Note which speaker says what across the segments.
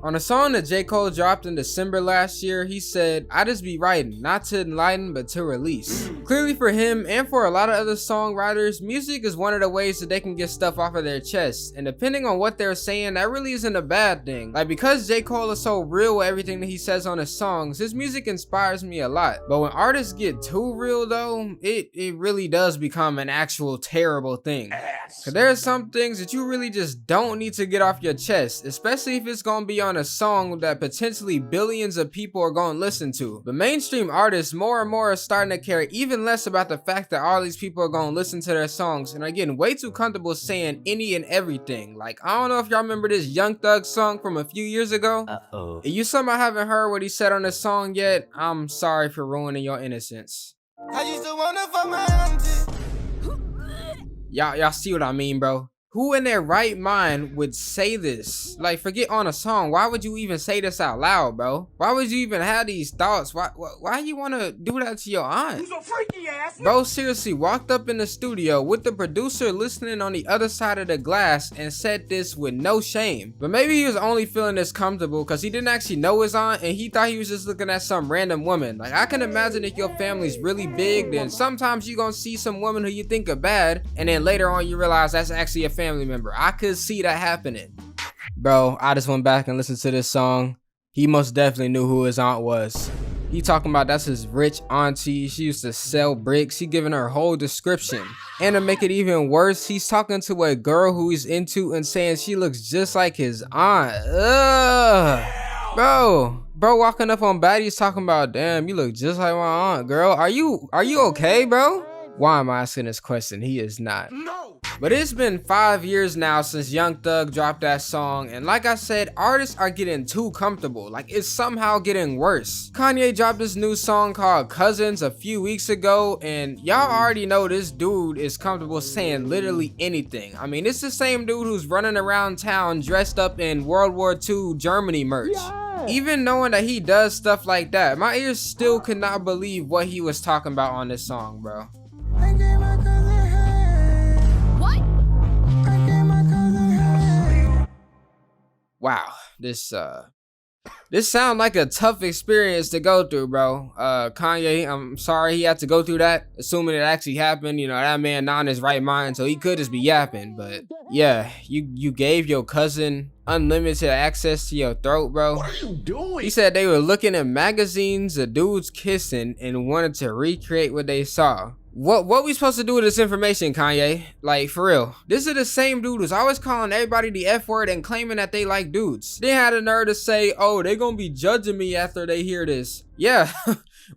Speaker 1: On a song that J. Cole dropped in December last year, he said, "I just be writing, not to enlighten, but to release." Clearly for him and for a lot of other songwriters, music is one of the ways that they can get stuff off of their chest, and depending on what they're saying, that really isn't a bad thing. Like, because J. Cole is so real with everything that he says on his songs, his music inspires me a lot. But when artists get too real though, it really does become an actual terrible thing. Cause there are some things that you really just don't need to get off your chest, especially if it's gonna be on a song that potentially billions of people are gonna listen to. But mainstream artists more and more are starting to care even less about the fact that all these people are gonna listen to their songs and are getting way too comfortable saying any and everything. Like, I don't know if y'all remember this Young Thug song from a few years ago. If you somehow haven't heard what he said on this song yet, I'm sorry for ruining your innocence.
Speaker 2: I used to wanna fuck my auntie.
Speaker 1: Y'all see what I mean, bro? Who in their right mind would say this? Like, forget on a song. Why would you even say this out loud, bro? Why would you even have these thoughts? Why you want to do that to your aunt?
Speaker 2: Who's a freaky ass?
Speaker 1: Bro seriously walked up in the studio with the producer listening on the other side of the glass and said this with no shame. But maybe he was only feeling this comfortable because he didn't actually know his aunt and he thought he was just looking at some random woman. Like, I can imagine if your family's really big, then sometimes you gonna see some woman who you think are bad, and then later on you realize that's actually a family member. I could see that happening. Bro, I just went back and listened to this song. He most definitely knew who his aunt was. He talking about that's his rich auntie. She used to sell bricks. He giving her whole description. And to make it even worse, he's talking to a girl who he's into and saying she looks just like his aunt. Ugh. Bro walking up on baddies talking about, damn, you look just like my aunt, girl. Are you okay, bro? Why am I asking this question? He is not.
Speaker 2: No.
Speaker 1: But it's been 5 years now since Young Thug dropped that song, and like I said, artists are getting too comfortable. Like, it's somehow getting worse. Kanye dropped this new song called Cousins a few weeks ago, and y'all already know this dude is comfortable saying literally anything. I mean, it's the same dude who's running around town dressed up in World War II Germany merch. Yeah. Even knowing that he does stuff like that, my ears still could not believe what he was talking about on this song, bro. Wow, this sounds like a tough experience to go through, bro. Kanye, I'm sorry he had to go through that, assuming it actually happened. You know, that man not in his right mind, so he could just be yapping. But yeah, you gave your cousin unlimited access to your throat, bro.
Speaker 2: What are you doing?
Speaker 1: He said they were looking at magazines of dudes kissing and wanted to recreate what they saw. What we supposed to do with this information, Kanye? Like, for real. This is the same dude who's always calling everybody the F word and claiming that they like dudes. They had a nerve to say, oh, they gonna be judging me after they hear this. Yeah,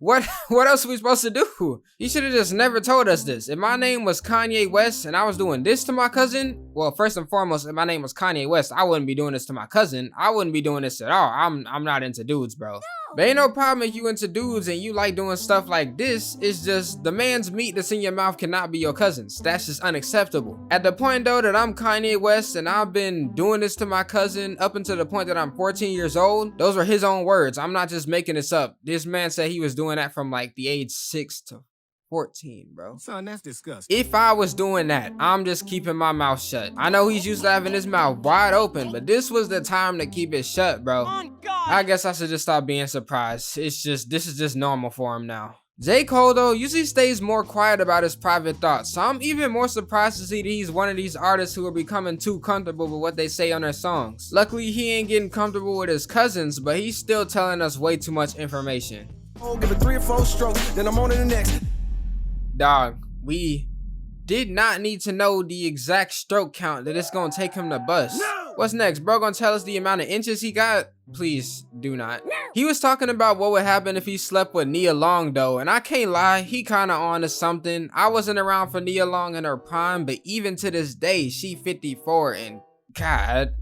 Speaker 1: what else are we supposed to do? He should have just never told us this. If my name was Kanye West and I was doing this to my cousin, well, first and foremost, if my name was Kanye West, I wouldn't be doing this to my cousin. I wouldn't be doing this at all. I'm not into dudes, bro. But ain't no problem if you into dudes and you like doing stuff like this. It's just the man's meat that's in your mouth cannot be your cousin's. That's just unacceptable. At the point though that I'm Kanye West and I've been doing this to my cousin up until the point that I'm 14 years old, those were his own words. I'm not just making this up. This man said he was doing that from like the age 6 to 14, bro.
Speaker 2: Son, that's disgusting.
Speaker 1: If I was doing that, I'm just keeping my mouth shut. I know he's used to having his mouth wide open, but this was the time to keep it shut, bro. I guess I should just stop being surprised. This is just normal for him now. J. Cole though usually stays more quiet about his private thoughts, so I'm even more surprised to see that he's one of these artists who are becoming too comfortable with what they say on their songs. Luckily he ain't getting comfortable with his cousins, but he's still telling us way too much information.
Speaker 2: Oh, give it 3 or 4 strokes, then I'm on to the next.
Speaker 1: Dog, we did not need to know the exact stroke count that it's gonna take him to bust.
Speaker 2: No!
Speaker 1: What's next? Bro gonna tell us the amount of inches he got? Please do not. No! He was talking about what would happen if he slept with Nia Long though, and I can't lie, he kinda on to something. I wasn't around for Nia Long in her prime, but even to this day, she 54 and God.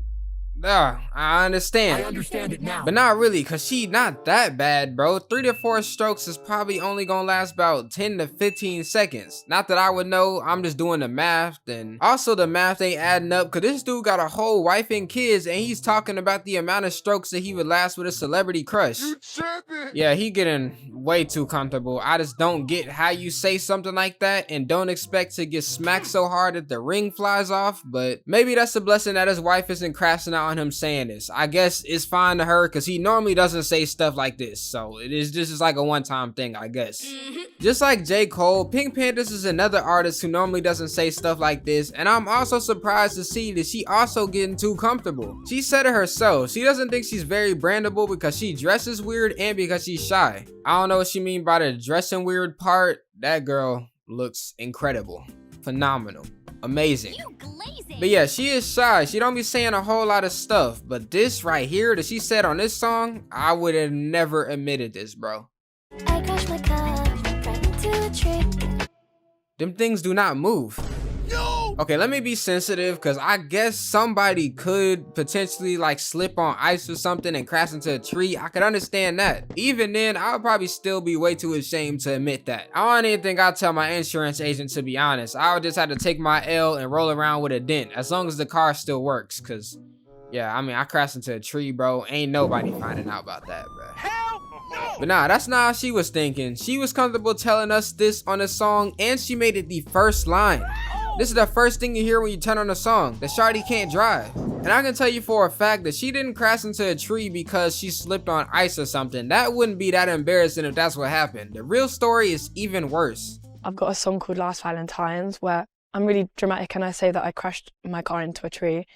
Speaker 1: I understand.
Speaker 2: I understand it now.
Speaker 1: But not really, cause she not that bad, bro. 3 to 4 strokes is probably only gonna last about 10 to 15 seconds. Not that I would know, I'm just doing the math. And also the math ain't adding up, cause this dude got a whole wife and kids and he's talking about the amount of strokes that he would last with a celebrity crush.
Speaker 2: You tripping?
Speaker 1: Yeah, he getting way too comfortable. I just don't get how you say something like that and don't expect to get smacked so hard that the ring flies off. But maybe that's a blessing that his wife isn't crashing out on him saying this. I guess it's fine to her because he normally doesn't say stuff like this. So this is like a one-time thing, I guess. Just like J. Cole, Pink Pantheress is another artist who normally doesn't say stuff like this, and I'm also surprised to see that she also getting too comfortable. She said it herself, she doesn't think she's very brandable because she dresses weird and because she's shy. I don't know what she mean by the dressing weird part. That girl looks incredible, phenomenal, amazing. But yeah, she is shy. She don't be saying a whole lot of stuff, but this right here that she said on this song, I would have never admitted this, bro.
Speaker 3: I crashed my car right into a tree.
Speaker 1: Them things do not move.
Speaker 2: No!
Speaker 1: Okay, let me be sensitive because I guess somebody could potentially like slip on ice or something and crash into a tree. I could understand that. Even then, I would probably still be way too ashamed to admit that. I don't even think I'd tell my insurance agent, to be honest. I would just have to take my L and roll around with a dent as long as the car still works. Cause yeah, I mean, I crashed into a tree, bro. Ain't nobody finding out about that, bro. But nah, that's not how she was thinking. She was comfortable telling us this on the song, and she made it the first line. This is the first thing you hear when you turn on the song, that Shawty can't drive. And I can tell you for a fact that she didn't crash into a tree because she slipped on ice or something. That wouldn't be that embarrassing if that's what happened. The real story is even worse.
Speaker 4: I've got a song called Last Valentine's where I'm really dramatic and I say that I crashed my car into a tree.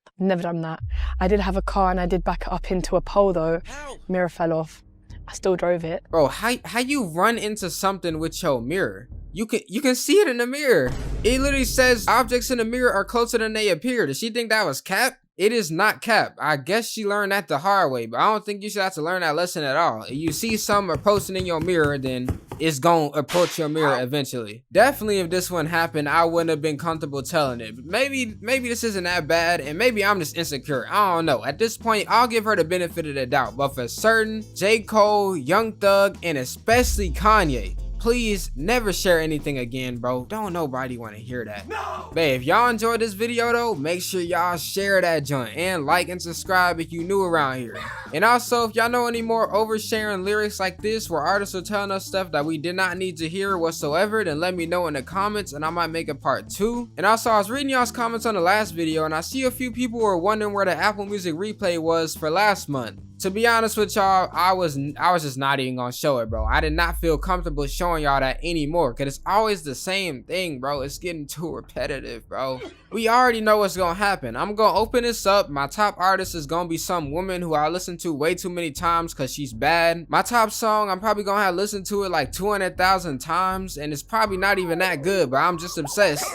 Speaker 4: I've never done that. I did have a car and I did back it up into a pole though. Mirror fell off. I still drove it.
Speaker 1: Bro, how you run into something with your mirror? You can see it in the mirror. It literally says objects in the mirror are closer than they appear. Does she think that was cap? It is not cap. I guess she learned that the hard way, but I don't think you should have to learn that lesson at all. If you see something posting in your mirror, then it's gonna approach your mirror eventually. Definitely if this one happened, I wouldn't have been comfortable telling it. But maybe this isn't that bad, and maybe I'm just insecure. I don't know. At this point, I'll give her the benefit of the doubt. But for certain, J. Cole, Young Thug, and especially Kanye, please never share anything again, bro. Don't nobody want to hear that. No! Babe, if y'all enjoyed this video though, make sure y'all share that joint and like and subscribe if you new around here. And also, if y'all know any more oversharing lyrics like this where artists are telling us stuff that we did not need to hear whatsoever, then let me know in the comments and I might make a part 2. And also, I was reading y'all's comments on the last video and I see a few people were wondering where the Apple Music replay was for last month. To be honest with y'all, I was just not even gonna show it, bro. I did not feel comfortable showing y'all that anymore, cause it's always the same thing, bro. It's getting too repetitive, bro. We already know what's gonna happen. I'm gonna open this up. My top artist is gonna be some woman who I listened to way too many times cause she's bad. My top song, I'm probably gonna have listened to it like 200,000 times, and it's probably not even that good, but I'm just obsessed.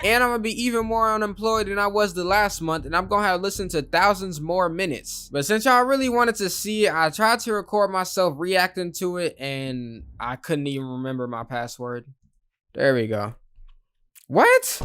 Speaker 1: And I'm gonna be even more unemployed than I was the last month, and I'm gonna have listened to thousands more minutes. But since y'all really wanted to see it, I tried to record myself reacting to it, and I couldn't even remember my password. There we go. What?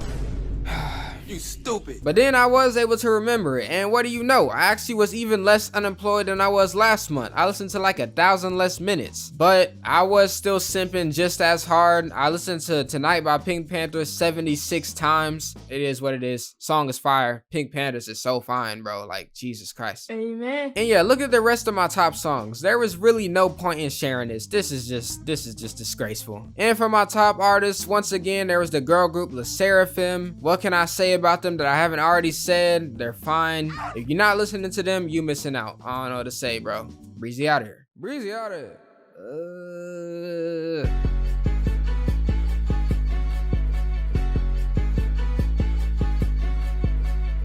Speaker 2: You stupid.
Speaker 1: But then I was able to remember it, and what do you know? I actually was even less unemployed than I was last month. I listened to like 1,000 less minutes, but I was still simping just as hard. I listened to Tonight by Pink Pantheress 76 times. It is what it is. Song is fire. Pink Pantheress is so fine, bro. Like, Jesus Christ.
Speaker 4: Amen.
Speaker 1: And yeah, look at the rest of my top songs. There was really no point in sharing this. This is just disgraceful. And for my top artists, once again, there was the girl group Le Seraphim. What can I say about them that I haven't already said? They're fine. If you're not listening to them, you missing out. I don't know what to say, bro. Breezy out of here. Breezy out of here.